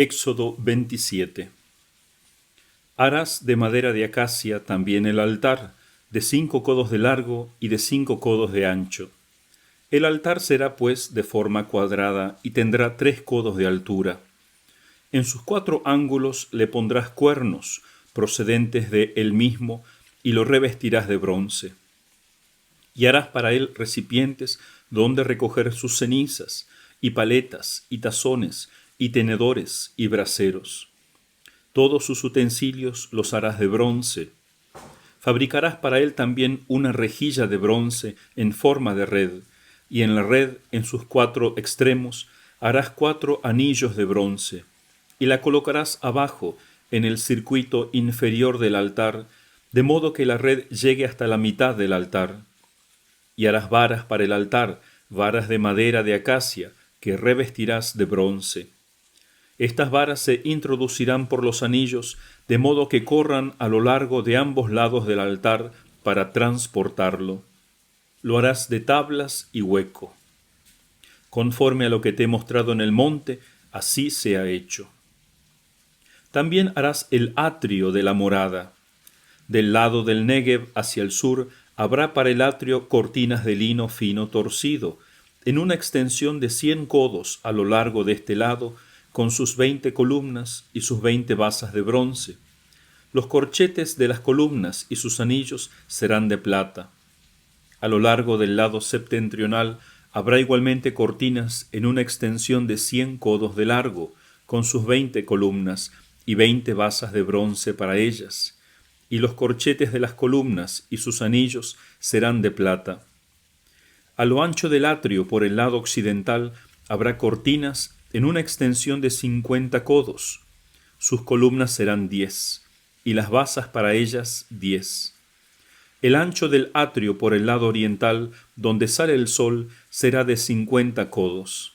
Éxodo 27. Harás de madera de acacia también el altar, de 5 codos de largo y de 5 codos de ancho. El altar será pues de forma cuadrada y tendrá 3 codos de altura. En sus 4 ángulos le pondrás cuernos procedentes de él mismo y lo revestirás de bronce. Y harás para él recipientes donde recoger sus cenizas, y paletas, y tazones, y tenedores, y braseros. Todos sus utensilios los harás de bronce. Fabricarás para él también una rejilla de bronce en forma de red, y en la red, en sus 4 extremos, harás 4 anillos de bronce, y la colocarás abajo, en el circuito inferior del altar, de modo que la red llegue hasta la mitad del altar. Y harás varas para el altar, varas de madera de acacia, que revestirás de bronce. Estas varas se introducirán por los anillos, de modo que corran a lo largo de ambos lados del altar para transportarlo. Lo harás de tablas y hueco. Conforme a lo que te he mostrado en el monte, así se ha hecho. También harás el atrio de la morada. Del lado del Negev hacia el sur habrá para el atrio cortinas de lino fino torcido, en una extensión de 100 codos a lo largo de este lado, con sus 20 columnas y sus 20 basas de bronce. Los corchetes de las columnas y sus anillos serán de plata. A lo largo del lado septentrional habrá igualmente cortinas en una extensión de 100 codos de largo, con sus 20 columnas y 20 basas de bronce para ellas. Y los corchetes de las columnas y sus anillos serán de plata. A lo ancho del atrio por el lado occidental habrá cortinas en una extensión de 50 codos. Sus columnas serán 10, y las basas para ellas 10. El ancho del atrio por el lado oriental, donde sale el sol, será de 50 codos.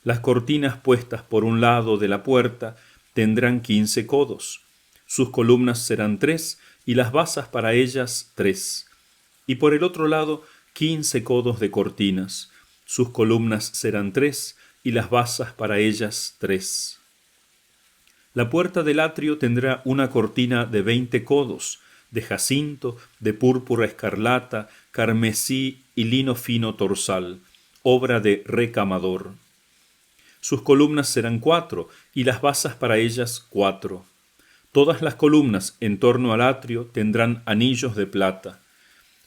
Las cortinas puestas por un lado de la puerta tendrán 15 codos. Sus columnas serán 3, y las basas para ellas 3. Y por el otro lado 15 codos de cortinas. Sus columnas serán 3, y las basas para ellas 3. La puerta del atrio tendrá una cortina de 20 codos, de jacinto, de púrpura escarlata, carmesí y lino fino torsal, obra de recamador. Sus columnas serán 4, y las basas para ellas 4. Todas las columnas en torno al atrio tendrán anillos de plata.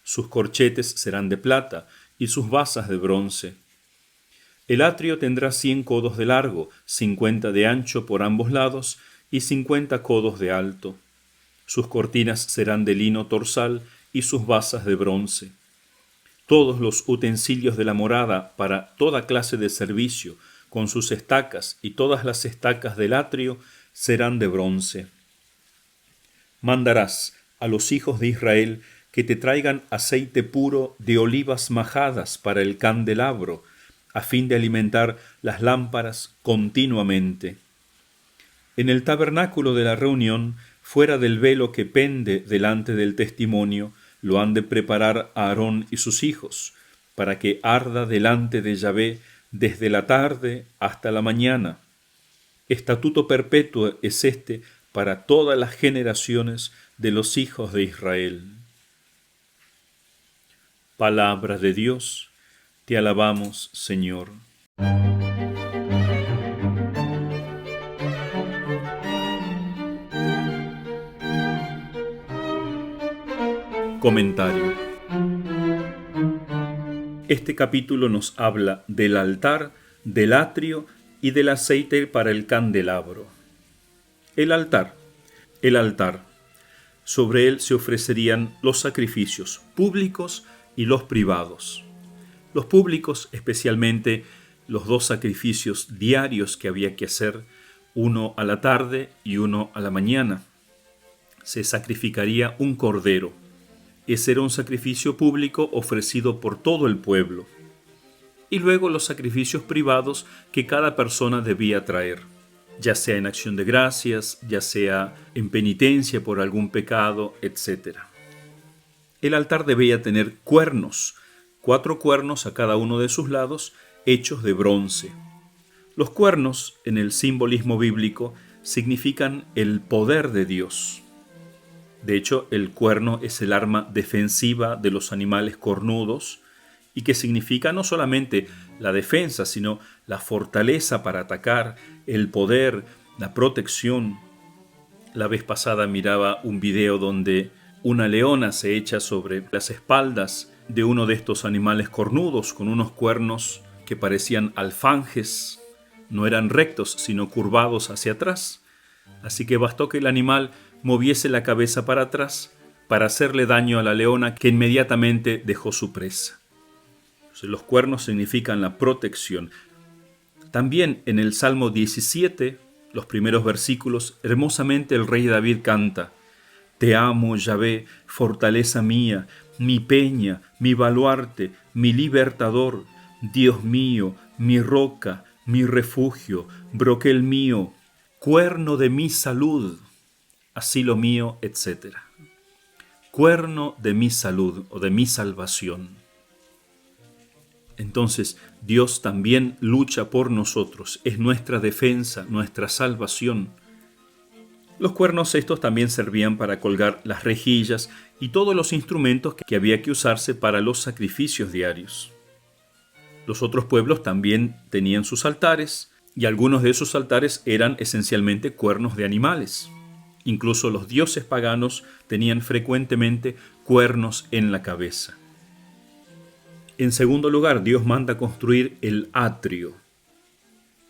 Sus corchetes serán de plata, y sus basas de bronce. El atrio tendrá 100 codos de largo, 50 de ancho por ambos lados, y 50 codos de alto. Sus cortinas serán de lino torsal, y sus basas de bronce. Todos los utensilios de la morada para toda clase de servicio, con sus estacas y todas las estacas del atrio, serán de bronce. Mandarás a los hijos de Israel que te traigan aceite puro de olivas majadas para el candelabro, a fin de alimentar las lámparas continuamente. En el tabernáculo de la reunión, fuera del velo que pende delante del testimonio, lo han de preparar Aarón y sus hijos, para que arda delante de Yahvé desde la tarde hasta la mañana. Estatuto perpetuo es este para todas las generaciones de los hijos de Israel. Palabra de Dios, te alabamos, Señor. Comentario. Este capítulo nos habla del altar, del atrio y del aceite para el candelabro. El altar. Sobre él se ofrecerían los sacrificios públicos y los privados. Los públicos, especialmente los 2 sacrificios diarios que había que hacer, uno a la tarde y uno a la mañana. Se sacrificaría un cordero. Ese era un sacrificio público ofrecido por todo el pueblo. Y luego los sacrificios privados que cada persona debía traer, ya sea en acción de gracias, ya sea en penitencia por algún pecado, etc. El altar debía tener cuernos, 4 cuernos a cada uno de sus lados, hechos de bronce. Los cuernos, en el simbolismo bíblico, significan el poder de Dios. De hecho, el cuerno es el arma defensiva de los animales cornudos y que significa no solamente la defensa, sino la fortaleza para atacar, el poder, la protección. La vez pasada miraba un video donde una leona se echa sobre las espaldas de uno de estos animales cornudos con unos cuernos que parecían alfanjes, no eran rectos sino curvados hacia atrás. Así que bastó que el animal moviese la cabeza para atrás para hacerle daño a la leona, que inmediatamente dejó su presa. Entonces, los cuernos significan la protección. También en el Salmo 17, los primeros versículos, hermosamente el rey David canta: Te amo, Yahvé, fortaleza mía, mi peña, mi baluarte, mi libertador, Dios mío, mi roca, mi refugio, broquel mío, cuerno de mi salud, asilo mío, etc. Cuerno de mi salud o de mi salvación. Entonces, Dios también lucha por nosotros, es nuestra defensa, nuestra salvación. Los cuernos estos también servían para colgar las rejillas y todos los instrumentos que había que usarse para los sacrificios diarios. Los otros pueblos también tenían sus altares, y algunos de esos altares eran esencialmente cuernos de animales. Incluso los dioses paganos tenían frecuentemente cuernos en la cabeza. En segundo lugar, Dios manda construir el atrio.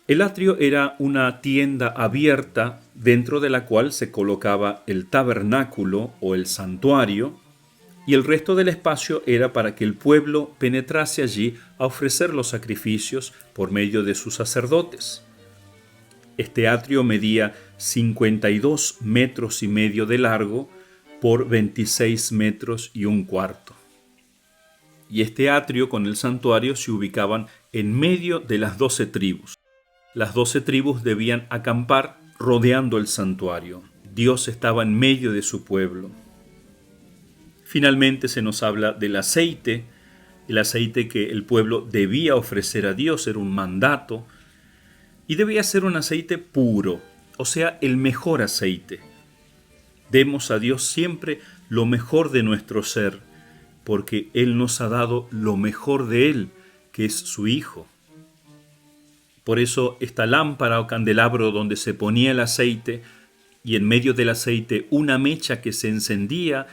El atrio era una tienda abierta dentro de la cual se colocaba el tabernáculo o el santuario, y el resto del espacio era para que el pueblo penetrase allí a ofrecer los sacrificios por medio de sus sacerdotes. Este atrio medía 52 metros y medio de largo por 26 metros y un cuarto. Y este atrio con el santuario se ubicaban en medio de las 12 tribus. Las 12 tribus debían acampar rodeando el santuario. Dios estaba en medio de su pueblo. Finalmente se nos habla del aceite. El aceite que el pueblo debía ofrecer a Dios era un mandato. Y debía ser un aceite puro, o sea, el mejor aceite. Demos a Dios siempre lo mejor de nuestro ser, porque Él nos ha dado lo mejor de Él, que es su Hijo. Por eso esta lámpara o candelabro donde se ponía el aceite, y en medio del aceite una mecha que se encendía,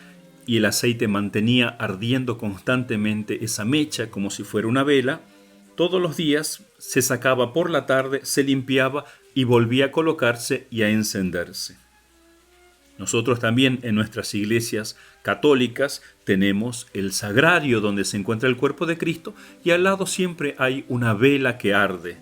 y el aceite mantenía ardiendo constantemente esa mecha como si fuera una vela, todos los días se sacaba por la tarde, se limpiaba y volvía a colocarse y a encenderse. Nosotros también en nuestras iglesias católicas tenemos el sagrario donde se encuentra el cuerpo de Cristo, y al lado siempre hay una vela que arde.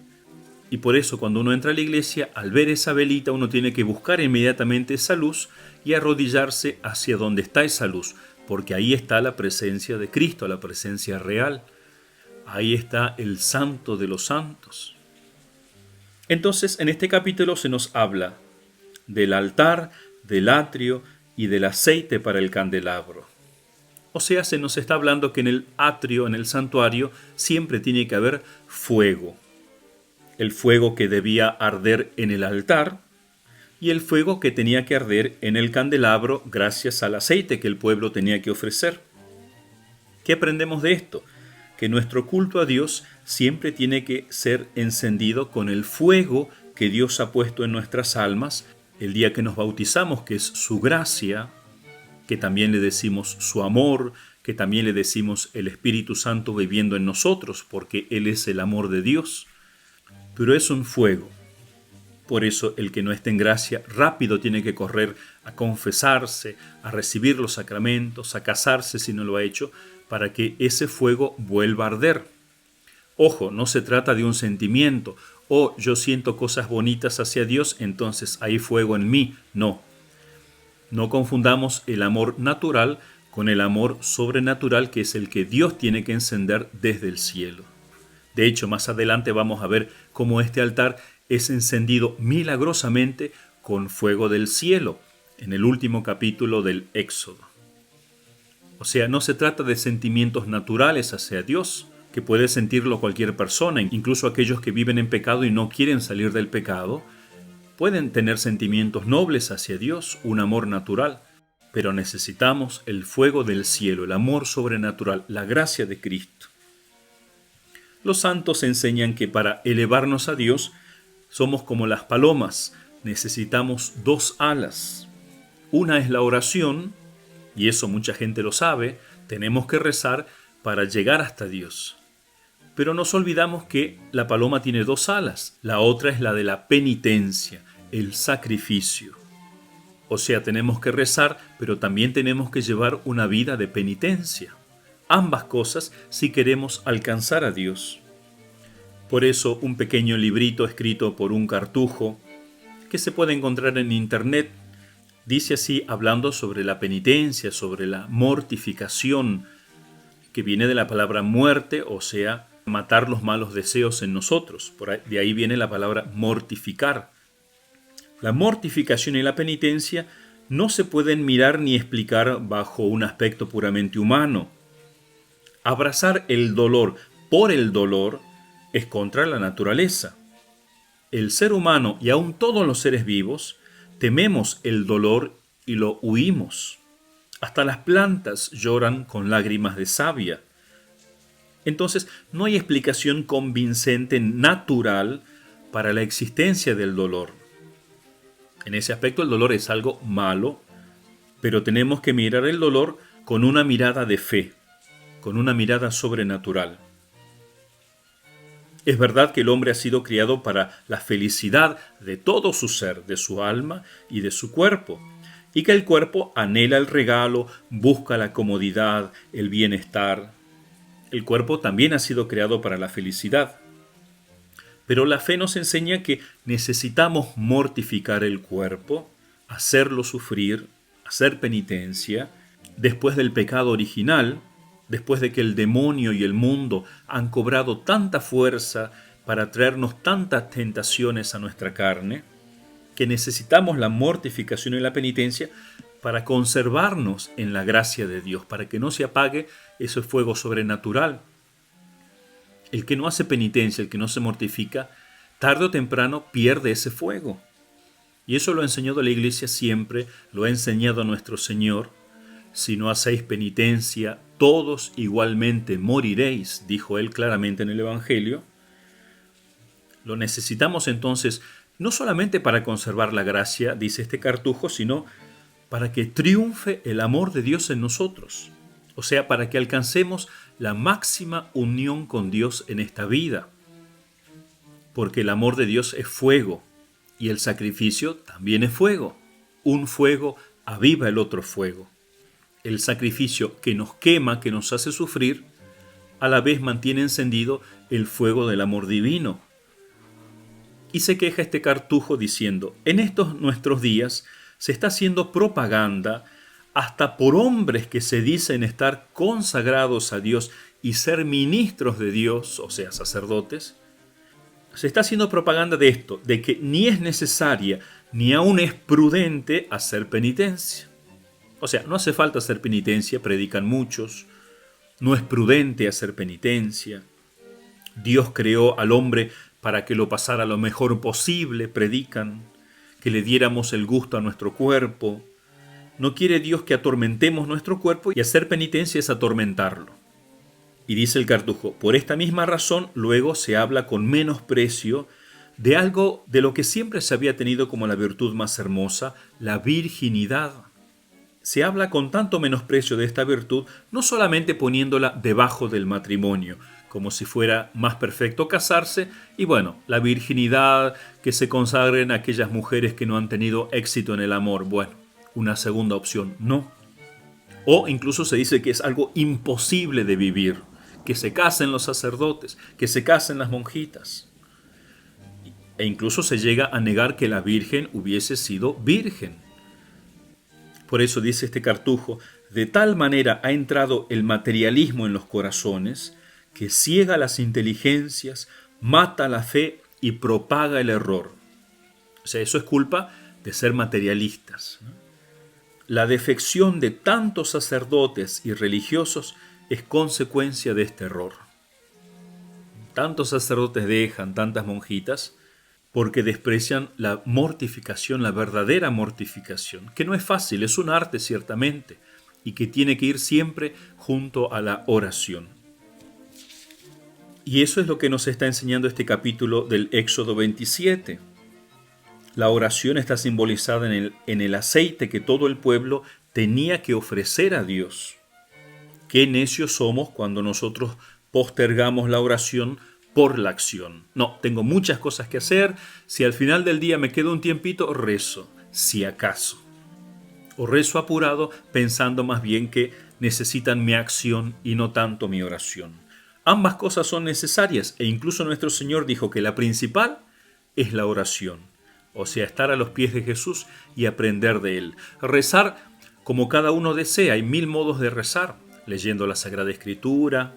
Y por eso cuando uno entra a la iglesia, al ver esa velita uno tiene que buscar inmediatamente esa luz y arrodillarse hacia donde está esa luz, porque ahí está la presencia de Cristo, la presencia real. Ahí está el santo de los santos. Entonces en este capítulo se nos habla del altar, del atrio y del aceite para el candelabro. O sea, se nos está hablando que en el atrio, en el santuario, siempre tiene que haber fuego. El fuego que debía arder en el altar y el fuego que tenía que arder en el candelabro gracias al aceite que el pueblo tenía que ofrecer. ¿Qué aprendemos de esto? Que nuestro culto a Dios siempre tiene que ser encendido con el fuego que Dios ha puesto en nuestras almas el día que nos bautizamos, que es su gracia, que también le decimos su amor, que también le decimos el Espíritu Santo viviendo en nosotros, porque Él es el amor de Dios. Pero es un fuego. Por eso el que no esté en gracia rápido tiene que correr a confesarse, a recibir los sacramentos, a casarse si no lo ha hecho, para que ese fuego vuelva a arder. Ojo, no se trata de un sentimiento, yo siento cosas bonitas hacia Dios, entonces hay fuego en mí. No confundamos el amor natural con el amor sobrenatural, que es el que Dios tiene que encender desde el cielo. De hecho, más adelante vamos a ver cómo este altar es encendido milagrosamente con fuego del cielo, en el último capítulo del Éxodo. O sea, no se trata de sentimientos naturales hacia Dios, que puede sentirlo cualquier persona, incluso aquellos que viven en pecado y no quieren salir del pecado, pueden tener sentimientos nobles hacia Dios, un amor natural, pero necesitamos el fuego del cielo, el amor sobrenatural, la gracia de Cristo. Los santos enseñan que para elevarnos a Dios somos como las palomas, necesitamos dos alas. Una es la oración, y eso mucha gente lo sabe, tenemos que rezar para llegar hasta Dios. Pero nos olvidamos que la paloma tiene dos alas, la otra es la de la penitencia, el sacrificio. O sea, tenemos que rezar, pero también tenemos que llevar una vida de penitencia. Ambas cosas si queremos alcanzar a Dios. Por eso un pequeño librito escrito por un cartujo, que se puede encontrar en internet, dice así, hablando sobre la penitencia, sobre la mortificación, que viene de la palabra muerte, o sea, matar los malos deseos en nosotros. De ahí viene la palabra mortificar. La mortificación y la penitencia no se pueden mirar ni explicar bajo un aspecto puramente humano. Abrazar el dolor por el dolor es contra la naturaleza. El ser humano y aún todos los seres vivos tememos el dolor y lo huimos. Hasta las plantas lloran con lágrimas de savia. Entonces, no hay explicación convincente natural para la existencia del dolor. En ese aspecto el dolor es algo malo, pero tenemos que mirar el dolor con una mirada de fe, con una mirada sobrenatural. Es verdad que el hombre ha sido criado para la felicidad de todo su ser, de su alma y de su cuerpo, y que el cuerpo anhela el regalo, busca la comodidad, el bienestar. El cuerpo también ha sido creado para la felicidad. Pero la fe nos enseña que necesitamos mortificar el cuerpo, hacerlo sufrir, hacer penitencia, después del pecado original, después de que el demonio y el mundo han cobrado tanta fuerza para traernos tantas tentaciones a nuestra carne, que necesitamos la mortificación y la penitencia para conservarnos en la gracia de Dios, para que no se apague ese fuego sobrenatural. El que no hace penitencia, el que no se mortifica, tarde o temprano pierde ese fuego. Y eso lo ha enseñado la Iglesia siempre, lo ha enseñado nuestro Señor. Si no hacéis penitencia, todos igualmente moriréis, dijo Él claramente en el Evangelio. Lo necesitamos entonces, no solamente para conservar la gracia, dice este cartujo, sino para que triunfe el amor de Dios en nosotros. O sea, para que alcancemos la máxima unión con Dios en esta vida. Porque el amor de Dios es fuego y el sacrificio también es fuego. Un fuego aviva el otro fuego. El sacrificio que nos quema, que nos hace sufrir, a la vez mantiene encendido el fuego del amor divino. Y se queja este cartujo diciendo, en estos nuestros días se está haciendo propaganda hasta por hombres que se dicen estar consagrados a Dios y ser ministros de Dios, o sea, sacerdotes. Se está haciendo propaganda de esto, de que ni es necesaria ni aún es prudente hacer penitencia. O sea, no hace falta hacer penitencia, predican muchos. No es prudente hacer penitencia. Dios creó al hombre para que lo pasara lo mejor posible, predican. Que le diéramos el gusto a nuestro cuerpo. No quiere Dios que atormentemos nuestro cuerpo y hacer penitencia es atormentarlo. Y dice el cartujo, por esta misma razón luego se habla con menosprecio de algo de lo que siempre se había tenido como la virtud más hermosa, la virginidad. Se habla con tanto menosprecio de esta virtud, no solamente poniéndola debajo del matrimonio, como si fuera más perfecto casarse, y bueno, la virginidad, que se consagren aquellas mujeres que no han tenido éxito en el amor, bueno, una segunda opción, no. O incluso se dice que es algo imposible de vivir, que se casen los sacerdotes, que se casen las monjitas. E incluso se llega a negar que la Virgen hubiese sido virgen. Por eso dice este cartujo, de tal manera ha entrado el materialismo en los corazones que ciega las inteligencias, mata la fe y propaga el error. O sea, eso es culpa de ser materialistas. La defección de tantos sacerdotes y religiosos es consecuencia de este error. tantos sacerdotes dejan, tantas monjitas, porque desprecian la mortificación, la verdadera mortificación, que no es fácil, es un arte ciertamente, y que tiene que ir siempre junto a la oración. Y eso es lo que nos está enseñando este capítulo del Éxodo 27. La oración está simbolizada en el aceite que todo el pueblo tenía que ofrecer a Dios. Qué necios somos cuando nosotros postergamos la oración por la acción. No, tengo muchas cosas que hacer. Si al final del día me queda un tiempito, rezo, si acaso. O rezo apurado pensando más bien que necesitan mi acción y no tanto mi oración. Ambas cosas son necesarias e incluso nuestro Señor dijo que la principal es la oración. O sea, estar a los pies de Jesús y aprender de Él. Rezar como cada uno desea. Hay 1000 modos de rezar. Leyendo la Sagrada Escritura.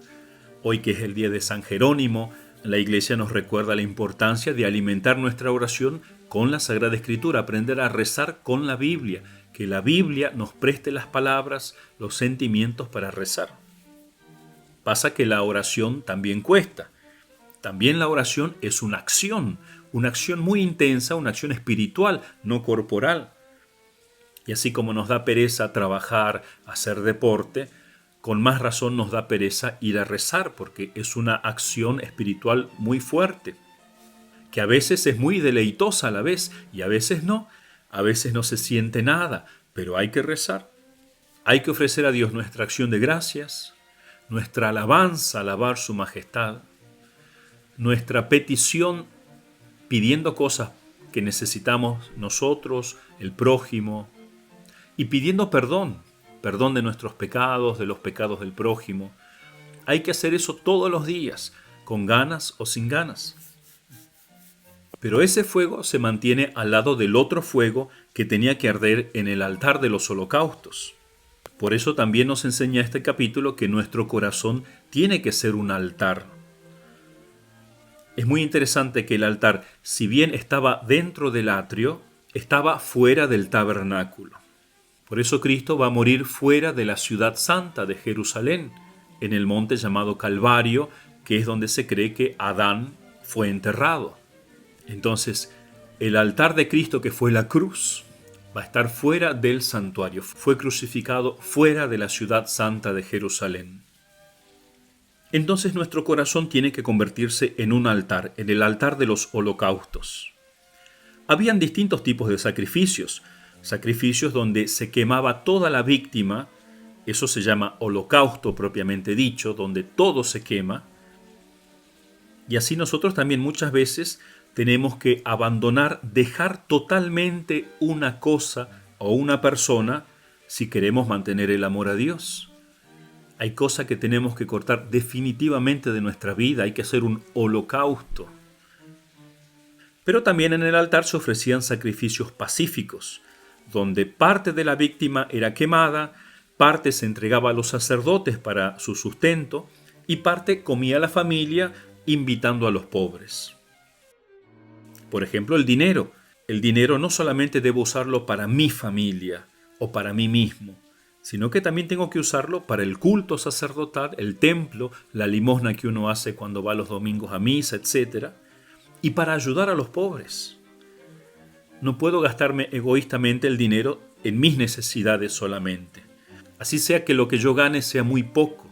Hoy que es el día de San Jerónimo, la Iglesia nos recuerda la importancia de alimentar nuestra oración con la Sagrada Escritura. Aprender a rezar con la Biblia. Que la Biblia nos preste las palabras, los sentimientos para rezar. Pasa que la oración también cuesta. También la oración es una acción muy intensa, una acción espiritual, no corporal. Y así como nos da pereza trabajar, hacer deporte, con más razón nos da pereza ir a rezar, porque es una acción espiritual muy fuerte, que a veces es muy deleitosa a la vez y a veces no se siente nada, pero hay que rezar. Hay que ofrecer a Dios nuestra acción de gracias, nuestra alabanza, alabar su majestad, nuestra petición pidiendo cosas que necesitamos nosotros, el prójimo, y pidiendo perdón de nuestros pecados, de los pecados del prójimo. Hay que hacer eso todos los días, con ganas o sin ganas. Pero ese fuego se mantiene al lado del otro fuego que tenía que arder en el altar de los holocaustos. Por eso también nos enseña este capítulo que nuestro corazón tiene que ser un altar. Es muy interesante que el altar, si bien estaba dentro del atrio, estaba fuera del tabernáculo. Por eso Cristo va a morir fuera de la ciudad santa de Jerusalén, en el monte llamado Calvario, que es donde se cree que Adán fue enterrado. Entonces, el altar de Cristo, que fue la cruz, va a estar fuera del santuario. Fue crucificado fuera de la ciudad santa de Jerusalén. Entonces nuestro corazón tiene que convertirse en un altar, en el altar de los holocaustos. Habían distintos tipos de sacrificios donde se quemaba toda la víctima, eso se llama holocausto propiamente dicho, donde todo se quema. Y así nosotros también muchas veces tenemos que abandonar, dejar totalmente una cosa o una persona si queremos mantener el amor a Dios. Hay cosas que tenemos que cortar definitivamente de nuestra vida, hay que hacer un holocausto. Pero también en el altar se ofrecían sacrificios pacíficos, donde parte de la víctima era quemada, parte se entregaba a los sacerdotes para su sustento y parte comía la familia invitando a los pobres. Por ejemplo, el dinero. El dinero no solamente debo usarlo para mi familia o para mí mismo, sino que también tengo que usarlo para el culto sacerdotal, el templo, la limosna que uno hace cuando va los domingos a misa, etc. Y para ayudar a los pobres. No puedo gastarme egoístamente el dinero en mis necesidades solamente. Así sea que lo que yo gane sea muy poco.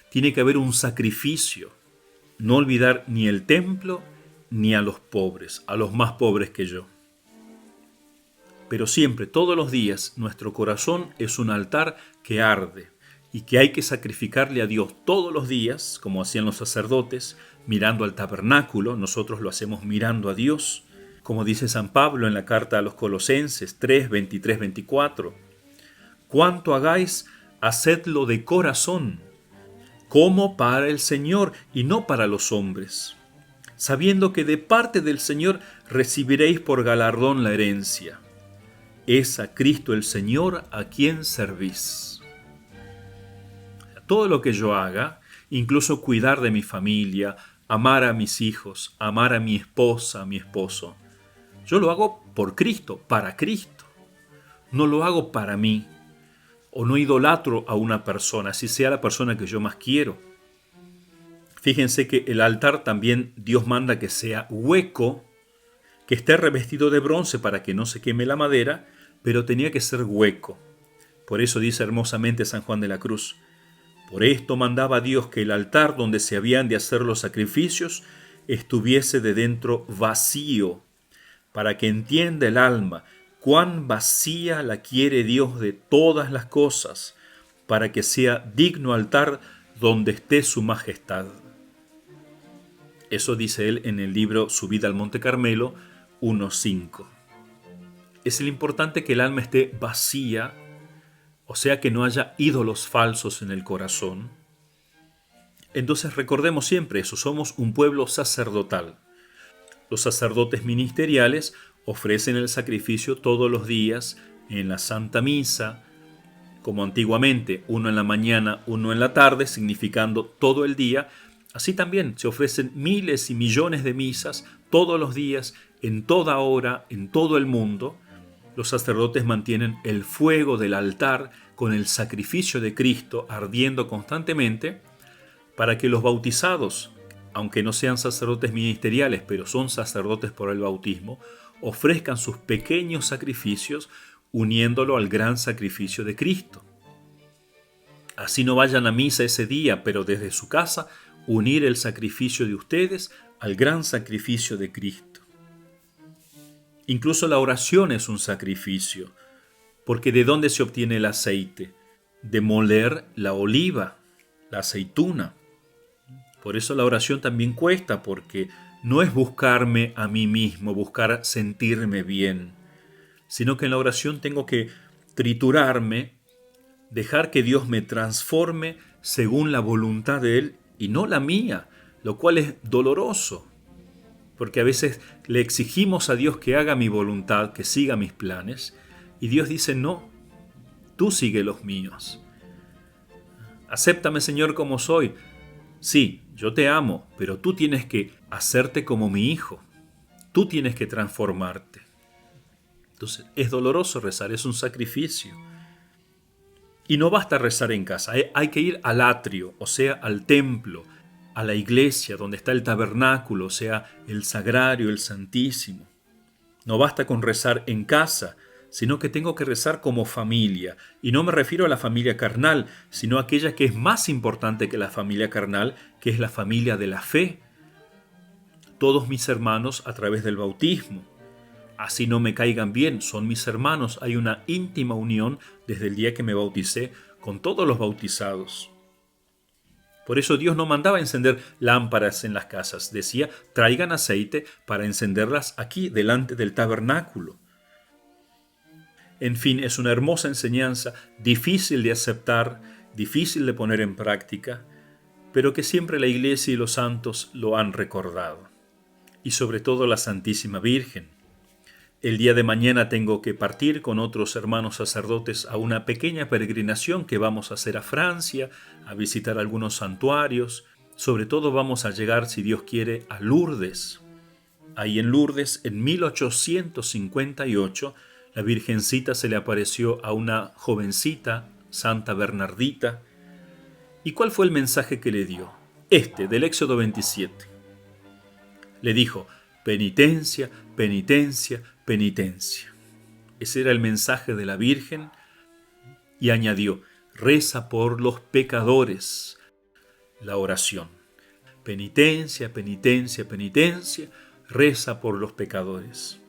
Tiene que haber un sacrificio. No olvidar ni el templo ni a los pobres, a los más pobres que yo. Pero siempre, todos los días, nuestro corazón es un altar que arde y que hay que sacrificarle a Dios todos los días, como hacían los sacerdotes, mirando al tabernáculo. Nosotros lo hacemos mirando a Dios, como dice San Pablo en la carta a los Colosenses 3, 23, 24. Cuanto hagáis, hacedlo de corazón, como para el Señor y no para los hombres, sabiendo que de parte del Señor recibiréis por galardón la herencia. Es a Cristo el Señor a quien servís. Todo lo que yo haga, incluso cuidar de mi familia, amar a mis hijos, amar a mi esposa, a mi esposo, yo lo hago por Cristo, para Cristo. No lo hago para mí, o no idolatro a una persona, si sea la persona que yo más quiero. Fíjense que el altar también Dios manda que sea hueco, que esté revestido de bronce para que no se queme la madera, pero tenía que ser hueco. Por eso dice hermosamente San Juan de la Cruz: por esto mandaba Dios que el altar donde se habían de hacer los sacrificios estuviese de dentro vacío, para que entienda el alma cuán vacía la quiere Dios de todas las cosas, para que sea digno altar donde esté su majestad. Eso dice él en el libro Subida al Monte Carmelo 1.5. Es el importante que el alma esté vacía, o sea que no haya ídolos falsos en el corazón. Entonces recordemos siempre eso, somos un pueblo sacerdotal. Los sacerdotes ministeriales ofrecen el sacrificio todos los días en la Santa Misa, como antiguamente, uno en la mañana, uno en la tarde, significando todo el día. Así también se ofrecen miles y millones de misas todos los días, en toda hora, en todo el mundo. Los sacerdotes mantienen el fuego del altar con el sacrificio de Cristo ardiendo constantemente para que los bautizados, aunque no sean sacerdotes ministeriales, pero son sacerdotes por el bautismo, ofrezcan sus pequeños sacrificios uniéndolo al gran sacrificio de Cristo. Así no vayan a misa ese día, pero desde su casa unir el sacrificio de ustedes al gran sacrificio de Cristo. Incluso la oración es un sacrificio, porque ¿de dónde se obtiene el aceite? De moler la oliva, la aceituna. Por eso la oración también cuesta, porque no es buscarme a mí mismo, buscar sentirme bien, sino que en la oración tengo que triturarme, dejar que Dios me transforme según la voluntad de Él y no la mía, lo cual es doloroso, porque a veces le exigimos a Dios que haga mi voluntad, que siga mis planes, y Dios dice: no, tú sigue los míos. Acéptame, Señor, como soy. Sí, yo te amo, pero tú tienes que hacerte como mi hijo. Tú tienes que transformarte. Entonces, es doloroso rezar, es un sacrificio. Y no basta rezar en casa, hay que ir al atrio, o sea, al templo, a la iglesia, donde está el tabernáculo, o sea, el sagrario, el santísimo. No basta con rezar en casa, sino que tengo que rezar como familia. Y no me refiero a la familia carnal, sino a aquella que es más importante que la familia carnal, que es la familia de la fe. Todos mis hermanos a través del bautismo. Así no me caigan bien, son mis hermanos. Hay una íntima unión desde el día que me bauticé con todos los bautizados. Por eso Dios no mandaba encender lámparas en las casas. Decía: traigan aceite para encenderlas aquí, delante del tabernáculo. En fin, es una hermosa enseñanza, difícil de aceptar, difícil de poner en práctica, pero que siempre la Iglesia y los santos lo han recordado. Y sobre todo la Santísima Virgen. El día de mañana tengo que partir con otros hermanos sacerdotes a una pequeña peregrinación que vamos a hacer a Francia, a visitar algunos santuarios. Sobre todo vamos a llegar, si Dios quiere, a Lourdes. Ahí en Lourdes, en 1858, la Virgencita se le apareció a una jovencita, Santa Bernardita. ¿Y cuál fue el mensaje que le dio? Del Éxodo 27. Le dijo: penitencia, penitencia, penitencia. Ese era el mensaje de la Virgen, y añadió: reza por los pecadores. La oración. Penitencia, penitencia, penitencia, reza por los pecadores.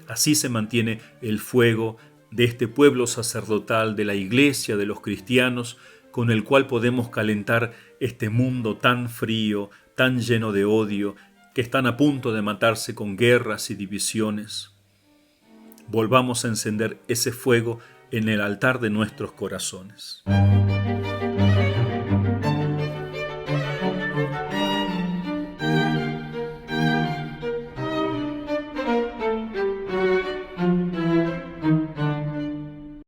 Así se mantiene el fuego de este pueblo sacerdotal, de la Iglesia, de los cristianos, con el cual podemos calentar este mundo tan frío, tan lleno de odio, que están a punto de matarse con guerras y divisiones. Volvamos a encender ese fuego en el altar de nuestros corazones.